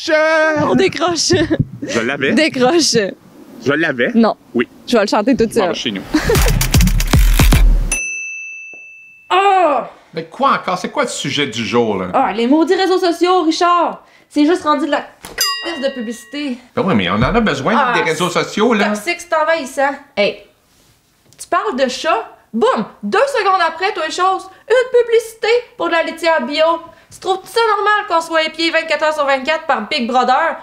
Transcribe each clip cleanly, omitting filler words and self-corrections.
décroche! On décroche. Je l'avais. Décroche. Je l'avais. Non. Oui. Je vais le chanter toute Bon, seule. chez nous. Oh! Mais quoi encore? C'est quoi le sujet du jour, là? Ah, les maudits réseaux sociaux, Richard! C'est juste rendu de la de publicité. Ben oui, mais on en a besoin des réseaux sociaux, là. Toxique, c'est envahissant. Hey, tu parles de chat, boum! 2 secondes après, toi, chose, une publicité pour de la laitière bio. Tu trouves ça normal qu'on soit épié 24 heures sur 24 par Big Brother,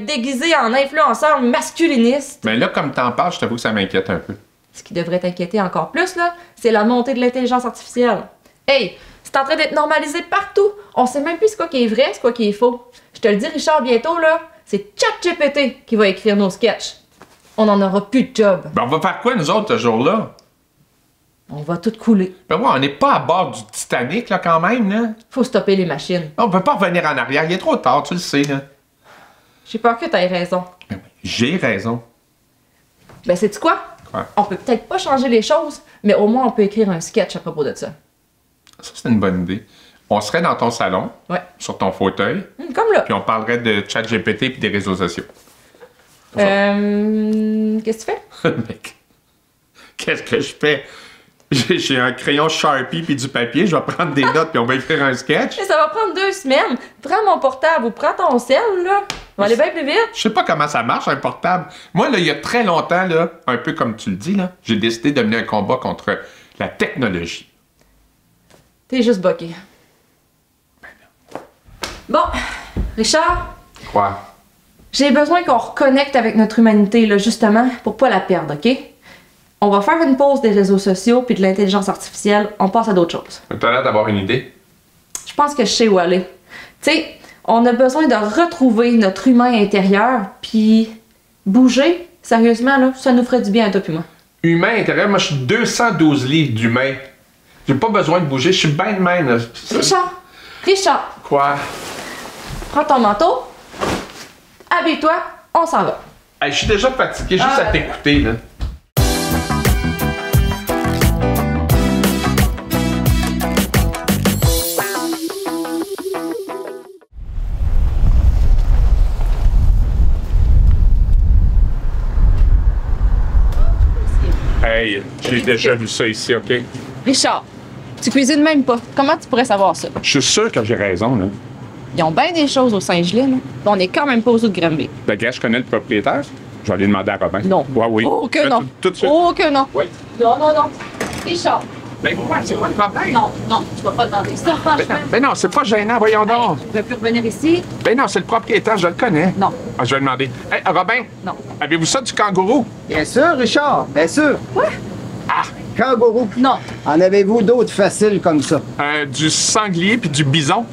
déguisé en influenceur masculiniste? Mais là, comme t'en parles, je t'avoue que ça m'inquiète un peu. Ce qui devrait t'inquiéter encore plus, là, c'est la montée de l'intelligence artificielle. Hey, c'est en train d'être normalisé partout. On sait même plus c'est quoi qui est vrai, c'est quoi qui est faux. Je te le dis, Richard, bientôt, là, c'est ChatGPT qui va écrire nos sketchs. On n'en aura plus de job. Ben, on va faire quoi, nous autres, ce jour-là? On va tout couler. Ben ouais, on n'est pas à bord du Titanic, là, quand même, là. Faut stopper les machines. On peut pas revenir en arrière, il est trop tard, tu le sais, là. J'ai peur que t'aies raison. Ben oui, j'ai raison. Ben, sais-tu quoi? Quoi? On peut peut-être pas changer les choses, mais au moins on peut écrire un sketch à propos de ça. Ça, c'est une bonne idée. On serait dans ton salon, Ouais. sur ton fauteuil, Comme là. puis on parlerait de ChatGPT puis des réseaux sociaux. Qu'est-ce que tu fais? Mec, qu'est-ce que je fais? J'ai un crayon Sharpie puis du papier, je vais prendre des notes puis on va écrire un sketch. Ça va prendre 2 semaines. Prends mon portable ou prends ton sel, là. On va aller bien plus vite. Je sais pas comment ça marche, un portable. Moi, là, il y a très longtemps, là, un peu comme tu le dis, là, j'ai décidé de mener un combat contre la technologie. T'es juste boqué. Bon, Richard, Quoi? j'ai besoin qu'on reconnecte avec notre humanité, là, justement, pour pas la perdre, OK? On va faire une pause des réseaux sociaux puis de l'intelligence artificielle. On passe à d'autres choses. T'as l'air d'avoir une idée? Je pense que je sais où aller. Tu sais, on a besoin de retrouver notre humain intérieur, puis bouger, sérieusement, là, ça nous ferait du bien à toi puis moi. Humain intérieur, moi, je suis 212 livres d'humain. J'ai pas besoin de bouger, je suis bien de même, là. Richard, Quoi? prends ton manteau, habille-toi, on s'en va. Hey, je suis déjà fatigué juste à t'écouter, là. Hey, j'ai déjà vu ça ici, OK? Richard, tu cuisines même pas. Comment tu pourrais savoir ça? Je suis sûr que j'ai raison, là. Ils ont bien des choses au Saint-Gelais, là. On est quand même pas aux autres de Granby. Ben, gars, je connais le propriétaire. Je vais aller demander à Robin. Non. Ouais, oui. Oh que non. Tout de suite. Oh que non. Oui. Non, non, non. Richard. Ben, quoi, c'est quoi le problème? Non, non, tu vas pas demander ça, franchement. Ben non, c'est pas gênant, voyons donc. Tu ne plus revenir ici? Ben non, c'est le propriétaire, je le connais. Non. Ah, je vais demander. Hey, Robin, Non. avez-vous ça du kangourou? Bien sûr, Richard, bien sûr. Quoi? Ah, Kangourou. Non. En avez-vous d'autres faciles comme ça? du sanglier puis du bison.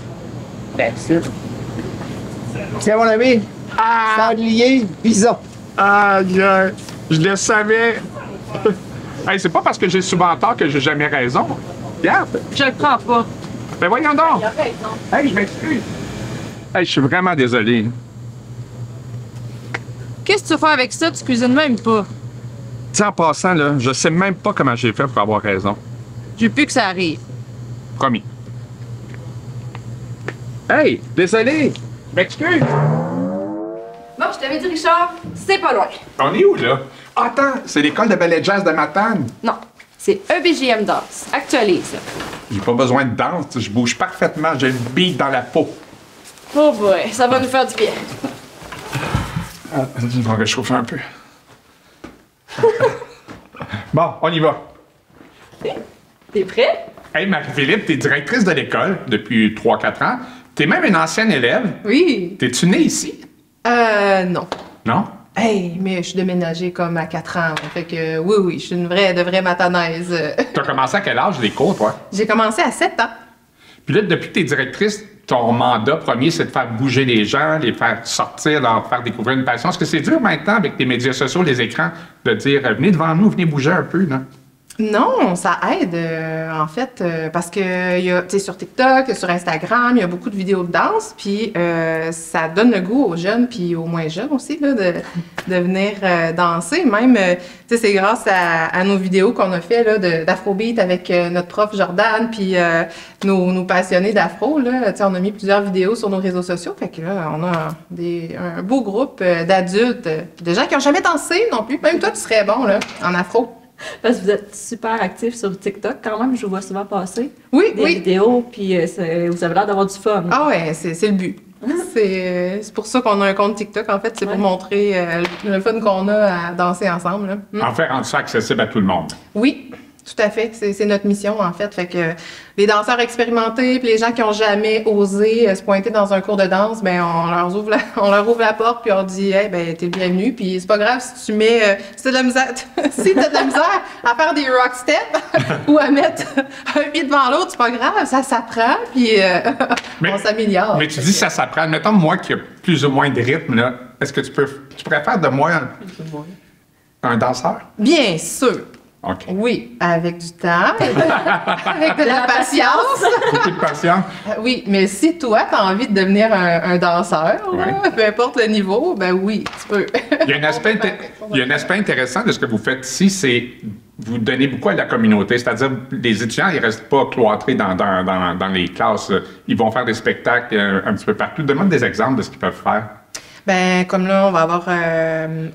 Bien sûr. Tiens, mon ami. Sanglier, bison. Aïe, je le savais. Hey, c'est pas parce que j'ai souvent tort que j'ai jamais raison. Regarde. Je le prends pas. Ben voyons donc. Arrête, non. Hey, je m'excuse. Hey, je suis vraiment désolé. Qu'est-ce que tu veux faire avec ça? Tu cuisines même pas. Tiens, en passant, là, je sais même pas comment j'ai fait pour avoir raison. Je veux plus que ça arrive. Promis. Hey, désolé. Je m'excuse. Bon, je t'avais dit, Richard, c'est pas loin. On est où, là? Attends, c'est l'école de ballet jazz de Matane. Non, c'est EBJM Danse. Actualise. J'ai pas besoin de danse, je bouge parfaitement, j'ai le beat dans la peau. Oh boy, ça va nous faire du bien. Je vais réchauffer un peu. Bon, on y va. T'es prêt? Hey, Marie-Philippe, t'es directrice de l'école depuis 3-4 ans. T'es même une ancienne élève. Oui. T'es-tu née ici? Non. Non? Hey, mais je suis déménagée comme à 4 ans. Fait que oui, je suis une vraie matanaise. T'as commencé à quel âge les cours, toi? J'ai commencé à 7 ans. Puis là, depuis que t'es directrice, ton mandat premier, c'est de faire bouger les gens, les faire sortir, leur faire découvrir une passion. Est-ce que c'est dur maintenant, avec les médias sociaux, les écrans, de dire venez devant nous, venez bouger un peu, là? Non, ça aide, en fait, parce que il y a, tu sais, sur TikTok, sur Instagram, il y a beaucoup de vidéos de danse, puis ça donne le goût aux jeunes, puis aux moins jeunes aussi, là, de venir danser. Même, tu sais, c'est grâce à nos vidéos qu'on a fait, là, d'Afrobeat avec notre prof Jordan, puis nos passionnés d'Afro, là. Tu sais, on a mis plusieurs vidéos sur nos réseaux sociaux, fait que là, on a un beau groupe d'adultes, de gens qui n'ont jamais dansé non plus. Même toi, tu serais bon, là, en Afro. Parce que vous êtes super actifs sur TikTok quand même, je vous vois souvent passer. Oui, des vidéos, puis vous avez l'air d'avoir du fun. Ah ouais, c'est le but. C'est pour ça qu'on a un compte TikTok, en fait. C'est pour montrer le fun qu'on a à danser ensemble. Là. En fait, rendre ça accessible à tout le monde. Oui, tout à fait. C'est notre mission, en fait. Fait que les danseurs expérimentés puis les gens qui n'ont jamais osé se pointer dans un cours de danse, ben on leur ouvre la porte puis on dit « Hey, ben t'es bienvenue. » Puis c'est pas grave si tu mets... si t'as de la misère, si t'as de la misère à faire des rock steps ou à mettre un pied devant l'autre, c'est pas grave. Ça s'apprend puis on s'améliore. Mais tu dis ça s'apprend. Mettons, moi qui ai plus ou moins de rythme, là, est-ce que tu pourrais faire de moi un danseur? Bien sûr. OK. Oui, avec du temps, avec de la patience. Beaucoup de patience. Oui, mais si toi, tu as envie de devenir un danseur, là, peu importe le niveau, ben oui, tu peux. Il y a un aspect intéressant de ce que vous faites ici, c'est vous donnez beaucoup à la communauté. C'est-à-dire, les étudiants, ils ne restent pas cloîtrés dans les classes. Ils vont faire des spectacles un petit peu partout. Demande des exemples de ce qu'ils peuvent faire. Ben, comme là,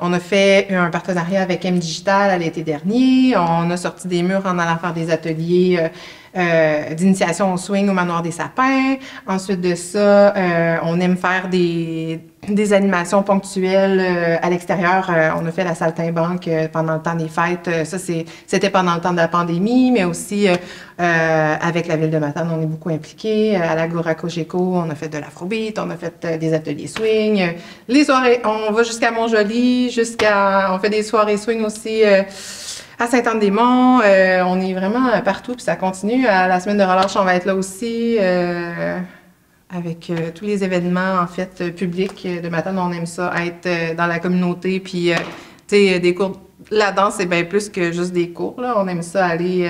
on a fait un partenariat avec M Digital à l'été dernier. On a sorti des murs en allant faire des ateliers d'initiation au swing au Manoir des Sapins. Ensuite de ça, on aime faire des animations ponctuelles à l'extérieur. On a fait la saltimbanque pendant le temps des fêtes. Ça, c'était pendant le temps de la pandémie, mais aussi avec la ville de Matane, on est beaucoup impliqués. À l'Agora Cogeco, on a fait de l'afrobeat, on a fait des ateliers swing. Les soirées, on va jusqu'à Montjoly, on fait des soirées swing aussi à Sainte-Anne-des-Monts. On est vraiment partout, puis ça continue. À la semaine de relâche, on va être là aussi. Avec tous les événements, en fait, publics de Matane, on aime ça, être dans la communauté, puis, tu sais, des cours... La danse, c'est bien plus que juste des cours, là. On aime ça aller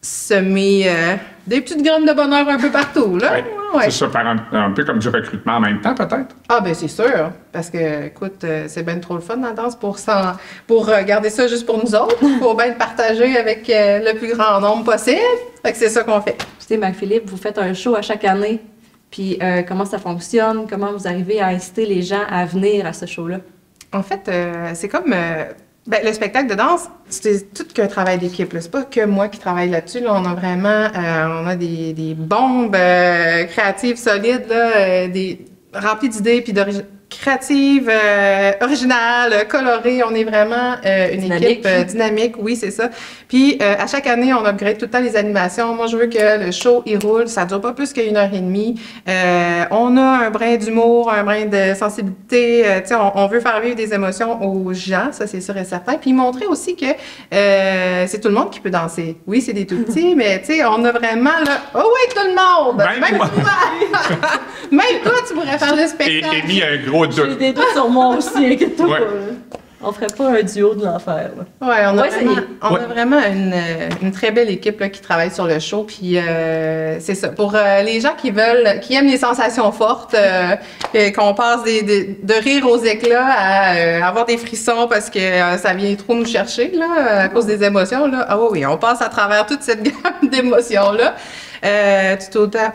semer des petites graines de bonheur un peu partout, là. Ouais. Ouais. C'est ça, faire un peu comme du recrutement en même temps, peut-être? Ah, ben c'est sûr, parce que, écoute, c'est bien trop le fun, la danse, pour garder ça juste pour nous autres, pour bien le partager avec le plus grand nombre possible. Fait que c'est ça qu'on fait. Tu sais, Marie-Philippe, vous faites un show à chaque année. Puis comment ça fonctionne? Comment vous arrivez à inciter les gens à venir à ce show-là? En fait, c'est comme... ben, le spectacle de danse, c'est tout qu'un travail d'équipe. C'est pas que moi qui travaille là-dessus. Là. On a vraiment des bombes créatives solides, là, remplies d'idées puis créatives, originales, colorées. On est vraiment une équipe dynamique, oui, c'est ça. Puis à chaque année, on upgrade tout le temps les animations. Moi, je veux que le show, il roule. Ça dure pas plus qu'1h30. On a un brin d'humour, un brin de sensibilité. Tu sais, on veut faire vivre des émotions aux gens, ça, c'est sûr et certain. Puis montrer aussi que c'est tout le monde qui peut danser. Oui, c'est des tout petits, mais tu sais, on a vraiment là... Oh oui, tout le monde! Même toi! Même toi, tu pourrais faire le spectacle. Et mis un gros doute. J'ai des doutes sur moi aussi, inquiète-toi Ouais. pas. On ferait pas un duo de l'enfer, là. Ouais, on a Ouais. vraiment une très belle équipe là, qui travaille sur le show. Puis c'est ça. Pour les gens qui aiment les sensations fortes, qu'on passe de rire aux éclats à avoir des frissons parce que ça vient trop nous chercher là, à cause des émotions. Là. Ah oui, on passe à travers toute cette gamme d'émotions-là. Tout autant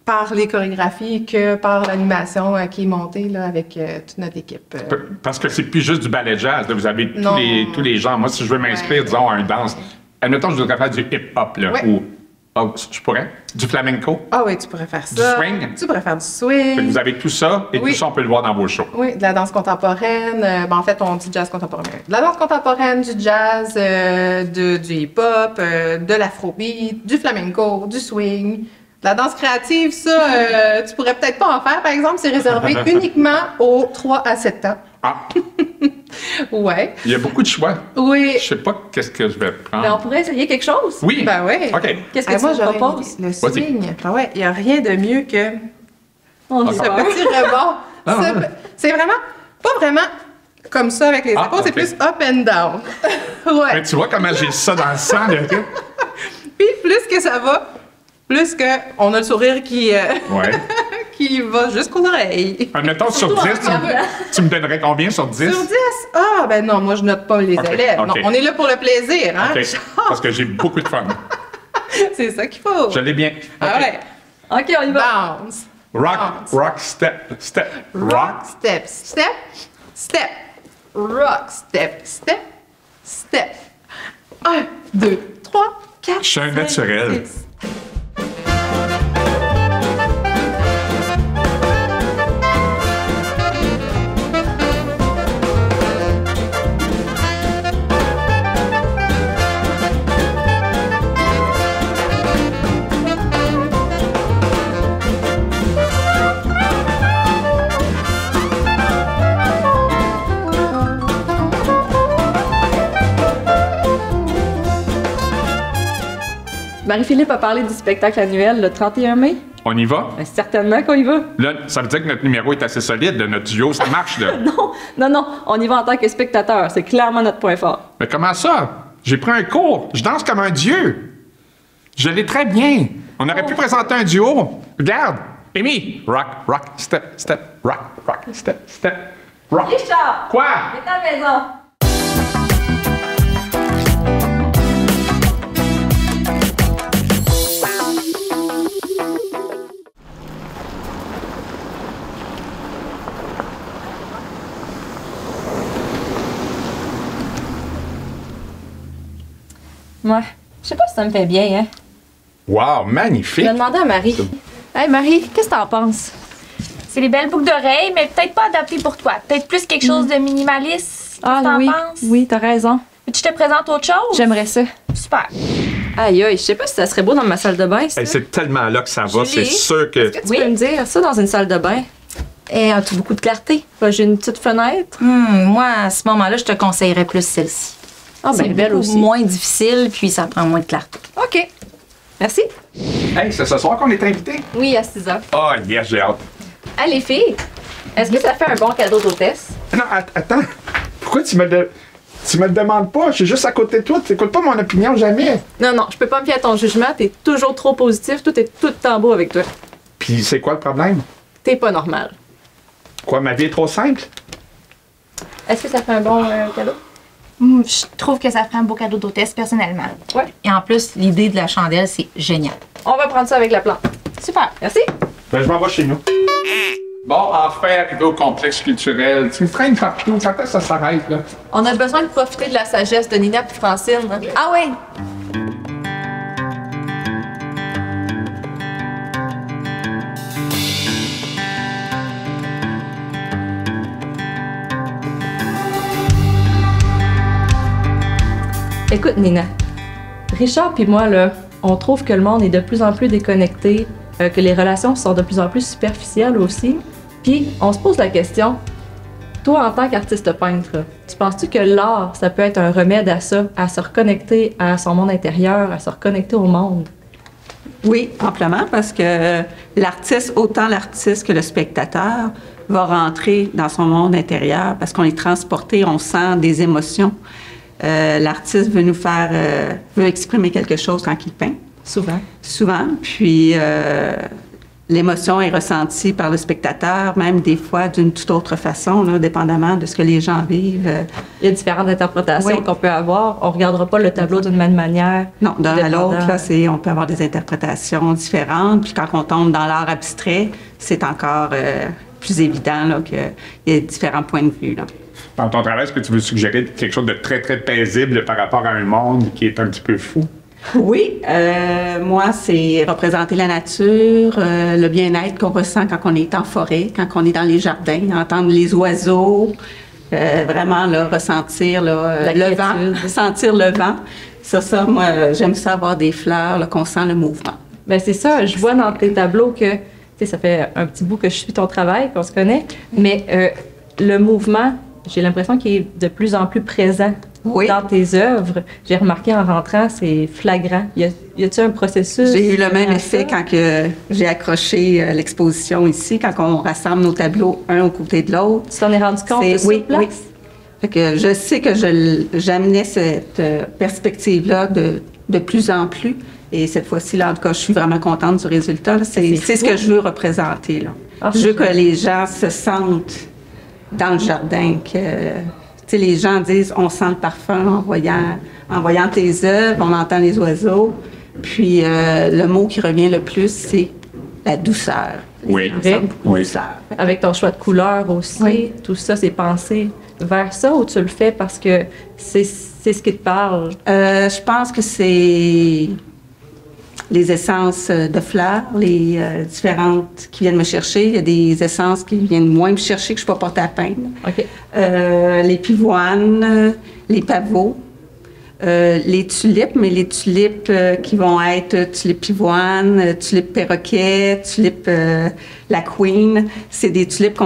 par les chorégraphies que par l'animation qui est montée là, avec toute notre équipe. Parce que c'est plus juste du ballet jazz. Là. Vous avez tous les genres. Moi, si je veux m'inscrire, disons, à une danse, admettons, je voudrais faire du hip-hop, là, ou je pourrais, du flamenco. Ah oui, tu pourrais faire ça. Du swing. Tu pourrais faire du swing. Fait que vous avez tout ça, et tout ça, on peut le voir dans vos shows. Oui, de la danse contemporaine. Ben, en fait, on dit jazz contemporain. De la danse contemporaine, du jazz, du hip-hop, de l'afrobeat, du flamenco, du swing. La danse créative, ça, tu pourrais peut-être pas en faire, par exemple. C'est réservé uniquement aux 3 à 7 ans. Ah, Ouais. il y a beaucoup de choix. Oui. Je sais pas qu'est-ce que je vais prendre. Mais on pourrait essayer quelque chose? Oui. Ben oui. OK. Qu'est-ce que Moi, tu j'aurais proposes? le swing. Ben ouais, il n'y a rien de mieux que On ce y va. petit rebond. C'est vraiment, pas vraiment comme ça avec les épaules, c'est ok. plus up and down. Ouais. Mais tu vois comment j'ai ça dans le sang, là? Puis plus que ça va, plus que on a le sourire qui, Ouais. qui va jusqu'aux oreilles. Admettons, sur 10, tu me donnerais combien sur 10? Sur 10? Ah, ben non, moi je note pas les Ok, élèves. ok. Non, on est là pour le plaisir, hein? OK. Parce que j'ai beaucoup de fun. C'est ça qu'il faut. Je l'ai bien. Ah OK. ouais. OK, on y va. Bounce. Rock, step. Rock, step, step, step. Rock, step, step, step. 1, 2, 3, 4. Je suis un naturel. 6. Marie-Philippe a parlé du spectacle annuel le 31 mai. On y va? Ben, certainement qu'on y va. Là, ça veut dire que notre numéro est assez solide, là, notre duo, ça marche, là. Non, on y va en tant que spectateur. C'est clairement notre point fort. Mais comment ça? J'ai pris un cours. Je danse comme un dieu. Je l'ai très bien. On aurait pu présenter un duo. Regarde. Amy. Rock, step, rock, step, rock. Richard! Quoi? Viens à la maison. Ouais. Je sais pas si ça me fait bien, hein. Wow, Je magnifique. vais demander à Marie. Hey Marie, qu'est-ce que t'en penses? C'est les belles boucles d'oreilles, mais peut-être pas adaptées pour toi. Peut-être plus quelque chose de minimaliste. Qu'est-ce que t'en oui, penses? oui, t'as raison. Tu te présentes autre chose? J'aimerais ça. Super. Aïe, aïe, je sais pas si ça serait beau dans ma salle de bain, ça. Hey, c'est tellement là que ça va, Julie, c'est sûr que... Est-ce que tu peux me dire ça dans une salle de bain? As-tu beaucoup de clarté? J'ai une petite fenêtre. Moi, à ce moment-là, je te conseillerais plus celle-ci. Ah, C'est ben belle beaucoup aussi. moins difficile, puis ça prend moins de clarté. OK. Merci. Hey, c'est ce soir qu'on est invités? Oui, à 6 heures. Oh, yes, j'ai hâte. Hey, les filles, est-ce que ça fait un bon cadeau d'hôtesse? Non, attends. Pourquoi tu me le demandes pas? Je suis juste à côté de toi. Tu n'écoutes pas mon opinion jamais. Non, je peux pas me fier à ton jugement. T'es toujours trop positif. Tout est tout le temps beau avec toi. Puis c'est quoi le problème? T'es pas normal. Quoi, ma vie est trop simple? Est-ce que ça fait un bon cadeau? Je trouve que ça ferait un beau cadeau d'hôtesse, personnellement. Et en plus, l'idée de la chandelle, c'est génial. On va prendre ça avec la plante. Super. Merci. Ben, je m'en vais chez nous. Bon, enfin, arrivé au complexe culturel. Tu me traînes partout. Quand est-ce que ça s'arrête, là? On a besoin de profiter de la sagesse de Nina et Francine. Hein? Ah ouais. Écoute, Nina, Richard puis moi, là, on trouve que le monde est de plus en plus déconnecté, que les relations sont de plus en plus superficielles aussi. Puis, on se pose la question, toi, en tant qu'artiste peintre, tu penses-tu que l'art, ça peut être un remède à ça, à se reconnecter à son monde intérieur, à se reconnecter au monde? Oui, amplement, parce que l'artiste, autant l'artiste que le spectateur, va rentrer dans son monde intérieur parce qu'on est transporté, on sent des émotions. L'artiste veut nous faire, veut exprimer quelque chose quand il peint. Souvent. Souvent. Puis l'émotion est ressentie par le spectateur, même des fois d'une toute autre façon, là, dépendamment de ce que les gens vivent. Il y a différentes interprétations Oui. qu'on peut avoir. On ne regardera pas le tableau d'une même manière. Non, d'un à l'autre, Dépendant. là, on peut avoir des interprétations différentes. Puis quand on tombe dans l'art abstrait, c'est encore plus évident là, qu'il y a différents points de vue. Là. Dans ton travail, est-ce que tu veux suggérer quelque chose de très, très paisible par rapport à un monde qui est un petit peu fou? Oui, moi, c'est représenter la nature, le bien-être qu'on ressent quand on est en forêt, quand on est dans les jardins, entendre les oiseaux, vraiment là, ressentir là, le vent, sentir le vent. Ça, moi, j'aime ça avoir des fleurs, là, qu'on sent le mouvement. Ben c'est ça, je vois dans tes tableaux que, tu sais, ça fait un petit bout que je suis ton travail, qu'on se connaît, mais le mouvement, j'ai l'impression qu'il est de plus en plus présent Oui. dans tes œuvres. J'ai remarqué en rentrant, c'est flagrant. Y a-t-il un processus? J'ai eu le même à effet ça? quand que j'ai accroché l'exposition ici, quand on rassemble nos tableaux un au côté de l'autre. Tu t'en es rendu compte C'est- sur oui, place? oui. Fait que je sais que j'amenais cette perspective-là de plus en plus. Et cette fois-ci, là, en tout cas, je suis vraiment contente du résultat. Là. C'est ce que je veux représenter. Là. Je veux que les gens se sentent dans le jardin, que les gens disent on sent le parfum en voyant tes œuvres, on entend les oiseaux. Puis le mot qui revient le plus, c'est la douceur. Oui. Douceur. Avec ton choix de couleur aussi, tout ça, c'est pensé vers ça ou tu le fais parce que c'est ce qui te parle? Je pense que c'est les essences de fleurs, les différentes qui viennent me chercher. Il y a des essences qui viennent moins me chercher que je ne peux pas porter à peindre. OK. Les pivoines, les pavots, les tulipes, mais les tulipes qui vont être tulipes pivoines, tulipes perroquet, tulipes la queen. C'est des tulipes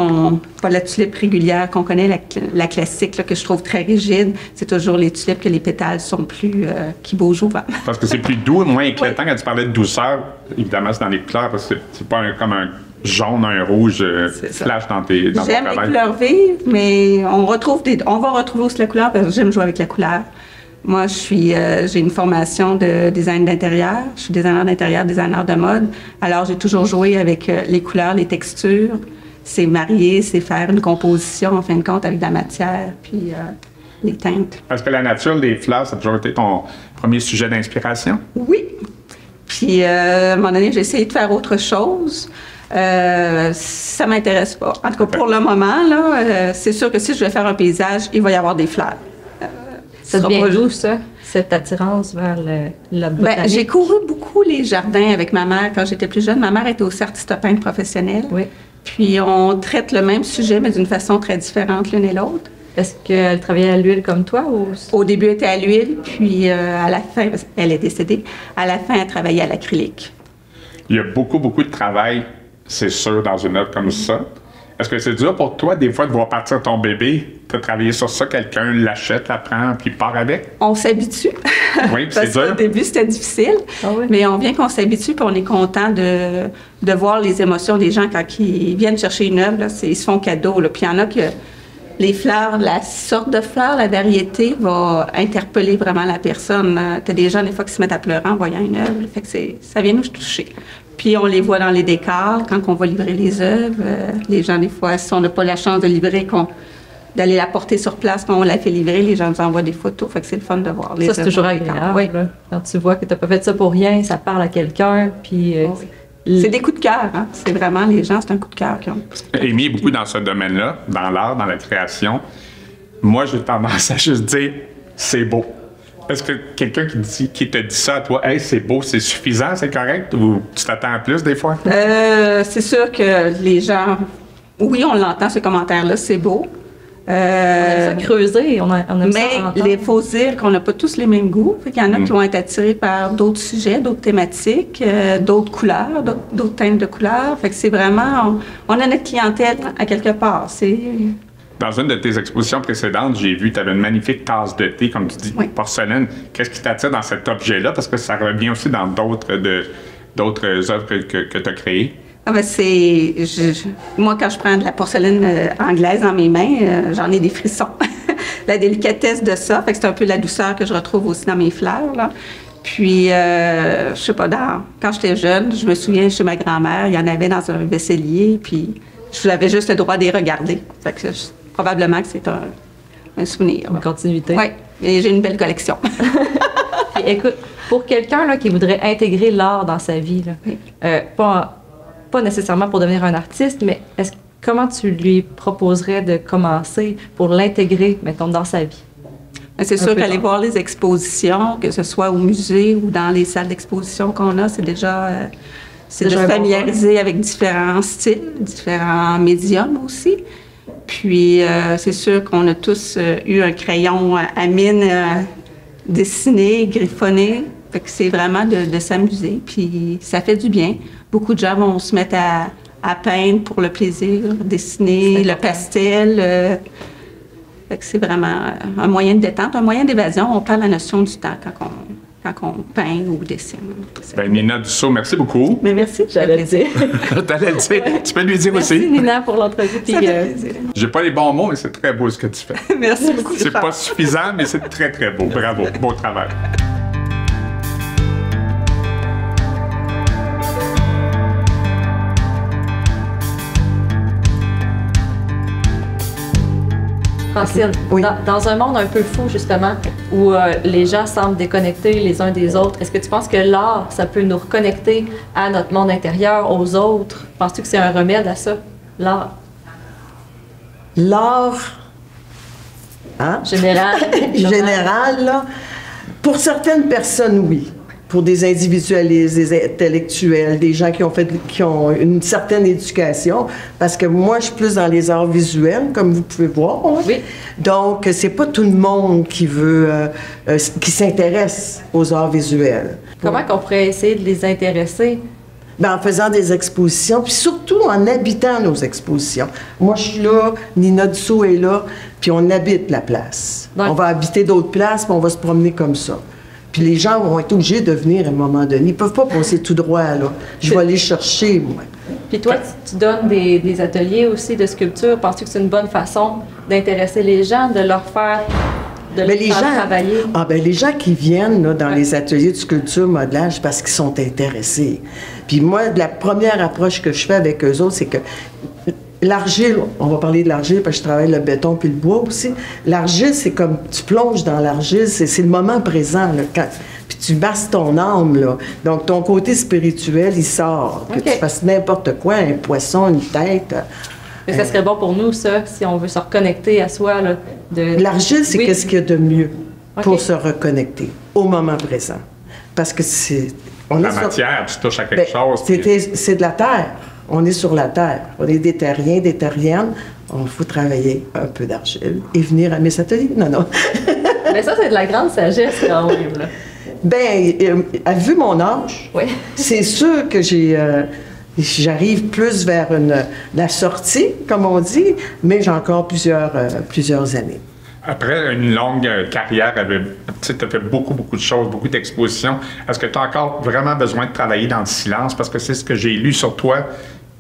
pas la tulipe régulière qu'on connaît, la classique, là, que je trouve très rigide. C'est toujours les tulipes que les pétales sont plus, qui bougent au vent. Parce que c'est plus doux, moins éclatant. Quand tu parlais de douceur, évidemment, c'est dans les couleurs, parce que c'est pas comme un jaune, un rouge flash dans ton travail. J'aime les couleurs vives, mais on va retrouver aussi la couleur parce que j'aime jouer avec la couleur. Moi, j'ai une formation de design d'intérieur. Je suis designer d'intérieur, designer de mode. Alors, j'ai toujours joué avec les couleurs, les textures. C'est marier, c'est faire une composition, en fin de compte, avec de la matière, puis les teintes. Est-ce que la nature, les fleurs, ça a toujours été ton premier sujet d'inspiration? Oui. Puis, à un moment donné, j'ai essayé de faire autre chose. Ça m'intéresse pas. En tout cas, pour le moment, là, c'est sûr que si je vais faire un paysage, il va y avoir des fleurs. Ça devient d'où, ça, cette attirance vers la botanique? Ben, j'ai couru beaucoup les jardins avec ma mère quand j'étais plus jeune. Ma mère était aussi artiste peintre professionnelle. Oui. Puis on traite le même sujet, mais d'une façon très différente l'une et l'autre. Est-ce qu'elle travaillait à l'huile comme toi? Ou... Au début, elle était à l'huile, puis à la fin, elle est décédée, à la fin, elle travaillait à l'acrylique. Il y a beaucoup, beaucoup de travail, c'est sûr, dans une œuvre comme ça. Est-ce que c'est dur pour toi, des fois, de voir partir ton bébé, de travailler sur ça, quelqu'un l'achète, la prend, puis part avec? On s'habitue. Oui, c'est dur. Au début, c'était difficile, mais on vient qu'on s'habitue, puis on est content de voir les émotions des gens quand ils viennent chercher une œuvre. Là, ils se font cadeau. Là. Puis il y en a que les fleurs, la sorte de fleurs, la variété va interpeller vraiment la personne. Tu as des gens, des fois, qui se mettent à pleurer en voyant une œuvre. Fait que ça vient nous toucher. Puis on les voit dans les décors, quand on va livrer les œuvres. Les gens, des fois, si on n'a pas la chance de livrer, d'aller la porter sur place, quand on la fait livrer, les gens nous envoient des photos. Fait que c'est le fun de voir les œuvres. Ça, c'est toujours agréable. Oui. Quand tu vois que tu n'as pas fait ça pour rien, ça parle à quelqu'un, puis... C'est des coups de cœur, hein? C'est vraiment, les gens, c'est un coup de cœur qu'ils ont. Amy est beaucoup dans ce domaine-là, dans l'art, dans la création. Moi, j'ai tendance à juste dire, c'est beau. Est-ce que quelqu'un qui te dit ça à toi, hey, c'est beau, c'est suffisant, c'est correct, ou tu t'attends à plus des fois? C'est sûr que les gens, oui, on l'entend, ce commentaire-là, c'est beau. On aime ça creuser, on aime ça entendre. Mais il faut dire qu'on n'a pas tous les mêmes goûts. Il y en a qui vont être attirés par d'autres sujets, d'autres thématiques, d'autres couleurs, d'autres teintes de couleurs. Fait que c'est vraiment, on a notre clientèle à quelque part. Dans une de tes expositions précédentes, j'ai vu que tu avais une magnifique tasse de thé, comme tu dis, porcelaine. Qu'est-ce qui t'attire dans cet objet-là? Parce que ça revient aussi dans d'autres œuvres que tu as créées. Ah ben moi, quand je prends de la porcelaine anglaise dans mes mains, j'en ai des frissons. La délicatesse de ça, fait que c'est un peu la douceur que je retrouve aussi dans mes fleurs, là. Puis, je sais pas, quand j'étais jeune, je me souviens, chez ma grand-mère, il y en avait dans un vaisselier, puis j'avais juste le droit de les regarder. Fait que probablement que c'est un souvenir. Une continuité. Oui, et j'ai une belle collection. Puis, écoute, pour quelqu'un là, qui voudrait intégrer l'art dans sa vie, là, pas nécessairement pour devenir un artiste, mais comment tu lui proposerais de commencer pour l'intégrer, mettons, dans sa vie? C'est sûr qu'aller voir les expositions, que ce soit au musée ou dans les salles d'exposition qu'on a, c'est déjà familiariser avec différents styles, différents médiums aussi. Puis, c'est sûr qu'on a tous eu un crayon à mine dessiné, griffonné. Fait que c'est vraiment de s'amuser. Puis, ça fait du bien. Beaucoup de gens vont se mettre à peindre pour le plaisir, dessiner, le pastel. Fait que c'est vraiment un moyen de détente, un moyen d'évasion. On perd la notion du temps quand on peint ou dessine. Ben, Nina Dussault, merci beaucoup. Mais merci, J'allais le dire. T'allais le dire. Tu peux lui dire Merci aussi. Nina pour l'entrevue. Puis, Ça fait plaisir. J'ai pas les bons mots, mais c'est très beau ce que tu fais. Merci beaucoup. C'est pas suffisant, mais c'est très, très beau. Bravo. Beau travail. Francine, Oui. dans un monde un peu fou, justement, où les gens semblent déconnectés les uns des autres, est-ce que tu penses que l'art, ça peut nous reconnecter à notre monde intérieur, aux autres? Penses-tu que c'est un remède à ça, l'art? L'art, hein? Général. Général, là, pour certaines personnes, oui. Pour des individualistes, des intellectuels, des gens qui ont une certaine éducation, parce que moi, je suis plus dans les arts visuels, comme vous pouvez voir. Hein? Oui. Donc, c'est pas tout le monde qui veut, qui s'intéresse aux arts visuels. Comment qu'on pourrait essayer de les intéresser? Ben, en faisant des expositions, puis surtout en habitant nos expositions. Moi, je suis là, Nina Dussault est là, puis on habite la place. Donc- On va habiter d'autres places, puis on va se promener comme ça. Puis les gens vont être obligés de venir à un moment donné. Ils peuvent pas passer tout droit, là. Je vais aller chercher, moi. Puis toi, tu donnes des ateliers aussi de sculpture. Penses-tu que c'est une bonne façon d'intéresser les gens, de leur faire, de Ben, les faire travailler? les gens qui viennent là, dans les ateliers de sculpture, modelage, parce qu'ils sont intéressés. Puis moi, la première approche que je fais avec eux autres, c'est que l'argile, on va parler de l'argile parce que je travaille le béton puis le bois aussi. L'argile, c'est comme tu plonges dans l'argile, c'est le moment présent. Là, puis tu masses ton âme, là. Donc ton côté spirituel, il sort. Que OK. tu fasses n'importe quoi, un poisson, une tête. Mais ça serait bon pour nous, ça, si on veut se reconnecter à soi. Là, L'argile, c'est Oui. qu'est-ce qu'il y a de mieux pour OK. se reconnecter au moment présent. Parce que c'est... on La est sur- matière, tu touches à quelque Ben, chose. puis- c'est de la terre. On est sur la terre. On est des terriens, des terriennes. Il faut travailler un peu d'argile et venir à mes ateliers. Non, non. Mais ça, c'est de la grande sagesse quand même. Là. Ben, vu mon âge, Oui. c'est sûr que j'arrive plus vers la sortie, comme on dit, mais j'ai encore plusieurs années. Après une longue carrière, tu as fait beaucoup de choses, beaucoup d'expositions. Est-ce que tu as encore vraiment besoin de travailler dans le silence? Parce que c'est ce que j'ai lu sur toi.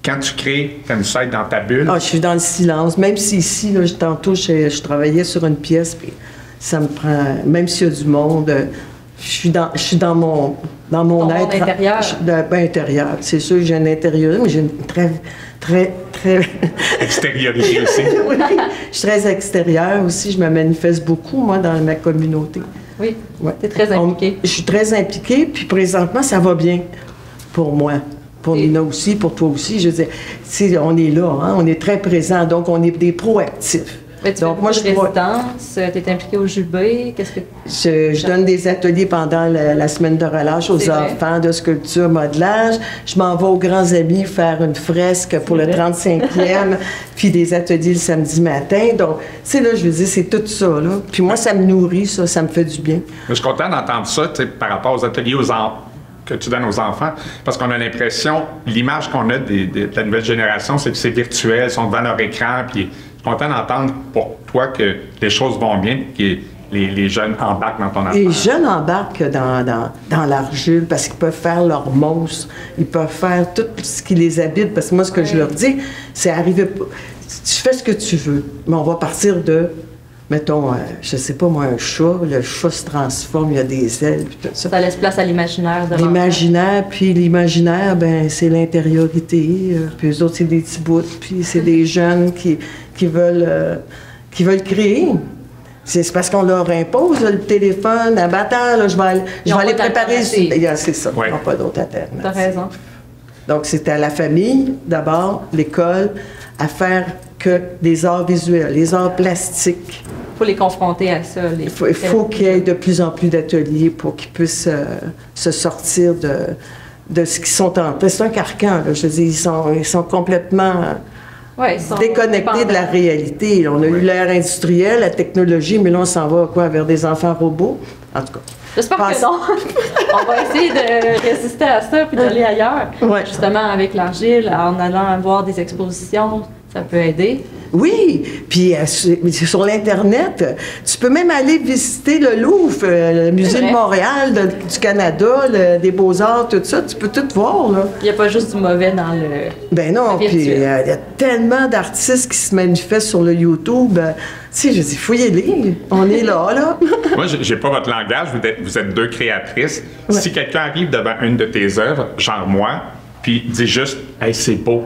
Quand tu crées, tu aimes ça être dans ta bulle. Ah, je suis dans le silence. Même si ici, là, tantôt, je travaillais sur une pièce, puis ça me prend... Même s'il y a du monde, je suis dans mon Ton monde être... intérieur. Intérieur. C'est sûr que j'ai un intérieur, mais j'ai une très... Extériorité aussi. Oui, je suis très extérieure aussi. Je me manifeste beaucoup, moi, dans ma communauté. Oui. Ouais. Tu es très impliquée. Je suis très impliquée, puis présentement, ça va bien pour moi. Pour Nina aussi, pour toi aussi. Je veux dire, on est là, hein, on est très présents, donc on est des proactifs. Mais tu Donc, fais moi, beaucoup je de crois- résidences, tu es impliquée au Jubé. Qu'est-ce que... Je donne des ateliers pendant la semaine de relâche aux C'est vrai. enfants de sculpture, modelage. Je m'en vais aux grands amis faire une fresque pour le 35e, puis des ateliers le samedi matin. Donc, là, je veux dire, c'est tout ça, là. Puis moi, ça me nourrit, ça me fait du bien. Je suis content d'entendre ça, tu sais, par rapport aux ateliers que tu donnes aux enfants, parce qu'on a l'impression, l'image qu'on a de la nouvelle génération, c'est que c'est virtuel, ils sont devant leur écran, puis je suis content d'entendre pour toi que les choses vont bien, que les jeunes embarquent dans ton affaire. Les jeunes embarquent dans l'argile parce qu'ils peuvent faire leur mousse, ils peuvent faire tout ce qui les habite. Parce que moi, ce que je leur dis, c'est arriver. Tu fais ce que tu veux, mais on va partir de, mettons, je sais pas moi, un chat. Le chat se transforme, il y a des ailes, puis tout ça. Ça laisse place à l'imaginaire de l'enfant. L'imaginaire, puis l'imaginaire, ben c'est l'intériorité. Puis eux autres, c'est des petits bouts, puis c'est des jeunes qui veulent créer. C'est parce qu'on leur impose là, le téléphone, à battant, là, je vais Ils ont aller pas préparer. d'alternative. C'est ça, Ouais. ils n'ont pas d'autre alternative. T'as raison. Donc, c'est à la famille, d'abord, l'école, à faire que des arts visuels, les arts plastiques. Il faut les confronter à ça. Il faut qu'il y ait de plus en plus d'ateliers pour qu'ils puissent se sortir de ce qu'ils sont en train. C'est un carcan, là, je veux dire, ils sont complètement Ouais, ils sont déconnectés de la dépendants. réalité. On a eu l'ère industrielle, la technologie, mais là, on s'en va quoi, vers des enfants robots? En tout cas. J'espère Pense- que non. On va essayer de résister à ça puis d'aller ailleurs. Ouais. Justement, avec l'argile, en allant voir des expositions, ça peut aider. Oui, puis sur l'Internet, tu peux même aller visiter le Louvre, le Musée de Montréal, du Canada, des Beaux-Arts, tout ça. Tu peux tout voir, là. Il n'y a pas juste du mauvais dans le. Ben non, puis il y a tellement d'artistes qui se manifestent sur le YouTube. Tu sais, je dis, fouillez-les. On est là. Moi, j'ai pas votre langage. Vous êtes deux créatrices. Ouais. Si quelqu'un arrive devant une de tes œuvres, genre moi, puis dit juste, hey, c'est beau.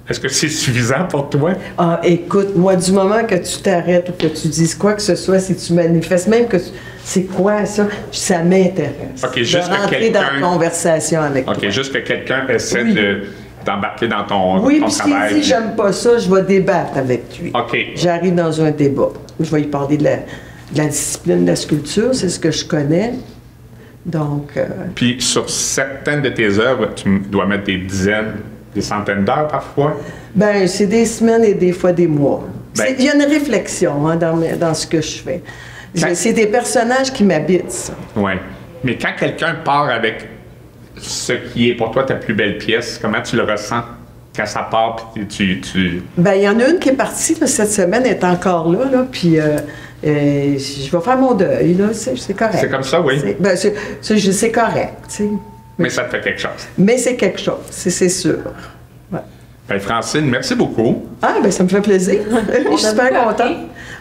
Est-ce que c'est suffisant pour toi? Ah, écoute, moi, du moment que tu t'arrêtes ou que tu dises quoi que ce soit, si tu manifestes, même que c'est quoi ça, ça m'intéresse. OK, juste de que rentrer quelqu'un... dans la conversation avec toi. OK, juste que quelqu'un essaie Oui. d'embarquer dans ton, Oui, ton puis travail. s'il dit j'aime pas ça, je vais débattre avec lui. OK. J'arrive dans un débat. Je vais lui parler de la discipline de la sculpture, c'est ce que je connais. Donc... Puis sur certaines de tes œuvres, tu dois mettre des dizaines, des centaines d'heures parfois. Ben, c'est des semaines et des fois des mois. Ben- Il y a une réflexion hein, dans ce que je fais. Ben- C'est des personnages qui m'habitent, ça. Oui. Mais quand quelqu'un part avec ce qui est pour toi ta plus belle pièce, comment tu le ressens quand ça part puis tu... Ben, il y en a une qui est partie là, cette semaine, elle est encore là puis je vais faire mon deuil, là, c'est correct. C'est comme ça, oui. C'est correct, tu sais. Mais ça te fait quelque chose. Mais c'est quelque chose, c'est sûr. Ouais. Ben, Francine, merci beaucoup. Ah, ben ça me fait plaisir. Je suis super contente.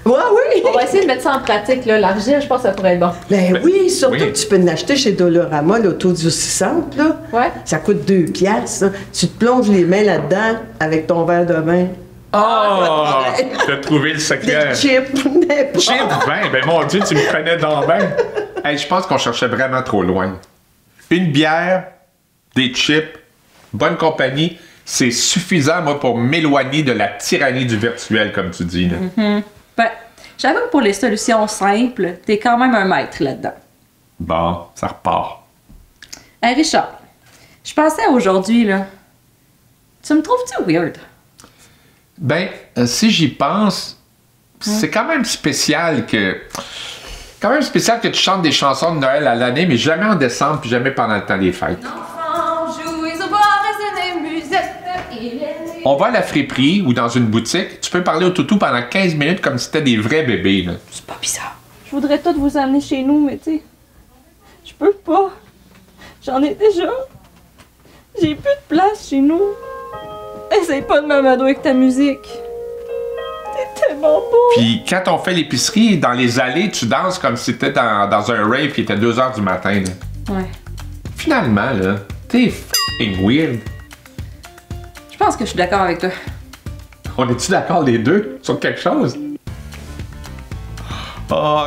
Ouais, oui. On va essayer de mettre ça en pratique, là. L'argile, je pense que ça pourrait être bon. Ben oui, surtout oui. que tu peux l'acheter chez Dolorama, l'autodurcissante, là. Ouais. Ça coûte 2 piastres, là. Tu te plonges les mains là-dedans avec ton verre de vin. Oh! T'as trouvé le secret. Des chips, n'importe. Chip vin, ben mon Dieu, tu me connais dans bien. Hey, je pense qu'on cherchait vraiment trop loin. Une bière, des chips, bonne compagnie, c'est suffisant, moi, pour m'éloigner de la tyrannie du virtuel, comme tu dis. Là. Ben, j'avoue que pour les solutions simples, t'es quand même un maître là-dedans. Bon, ça repart. Hey Richard, je pensais aujourd'hui, là. Tu me trouves-tu weird? Ben, si j'y pense, c'est quand même spécial que... Quand même spécial que tu chantes des chansons de Noël à l'année, mais jamais en décembre, puis jamais pendant le temps des fêtes. On va à la friperie ou dans une boutique, tu peux parler au toutou pendant 15 minutes comme si c'était des vrais bébés. Là. C'est pas bizarre. Je voudrais tout vous amener chez nous, mais tu sais, je peux pas. J'en ai déjà. J'ai plus de place chez nous. Essaye pas de m'amadouer avec ta musique. T'es tellement beau. Puis quand on fait l'épicerie, dans les allées, tu danses comme si t'étais dans un rave qui était 2 heures du matin. Là. Ouais. Finalement, là, t'es f***ing weird. Je pense que je suis d'accord avec toi. On est-tu d'accord les deux sur quelque chose? Oh.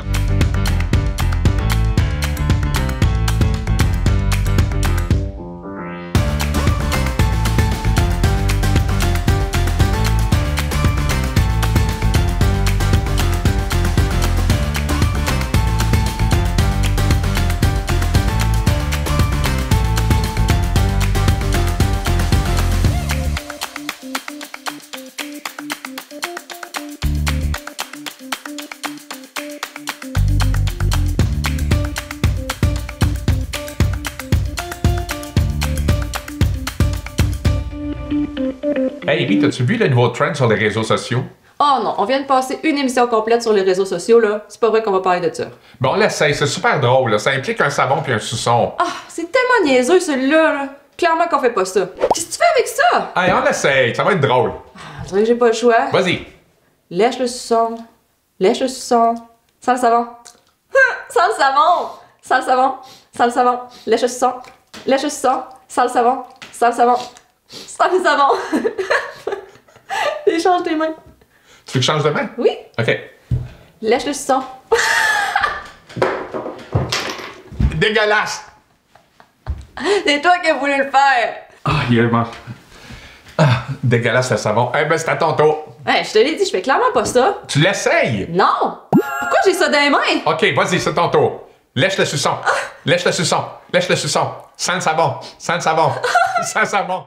Hey, Amy, t'as-tu vu le nouveau trend sur les réseaux sociaux? Oh non, on vient de passer une émission complète sur les réseaux sociaux, là. C'est pas vrai qu'on va parler de ça. Bon, on l'essaye, c'est super drôle. Là. Ça implique un savon puis un suçon. Ah, c'est tellement niaiseux, celui-là, là. Clairement qu'on fait pas ça. Qu'est-ce que tu fais avec ça? Hey, on l'essaye, ça va être drôle. On dirait que j'ai pas le choix. Vas-y. Lèche le suçon. Lèche le suçon. Sans le savon. Sans le savon. Sans le savon. Sans le savon. Lèche le suçon. Lèche le suçon. Sans le savon. Sans le savon. Sans le savon. Échange tes mains. Tu veux que je change de main? Oui. OK. Lèche le suçon. Dégueulasse! C'est toi qui as voulu le faire. Ah, il est mort. Ah, dégueulasse le savon. Eh ben, c'est à ton tour. Hey, je te l'ai dit, je fais clairement pas ça. Tu l'essayes? Non! Pourquoi j'ai ça dans les mains? OK, vas-y, c'est ton tour. Lèche le suçon. Lèche le suçon. Lèche le suçon. Sans le savon. Sans le savon. Sans le savon.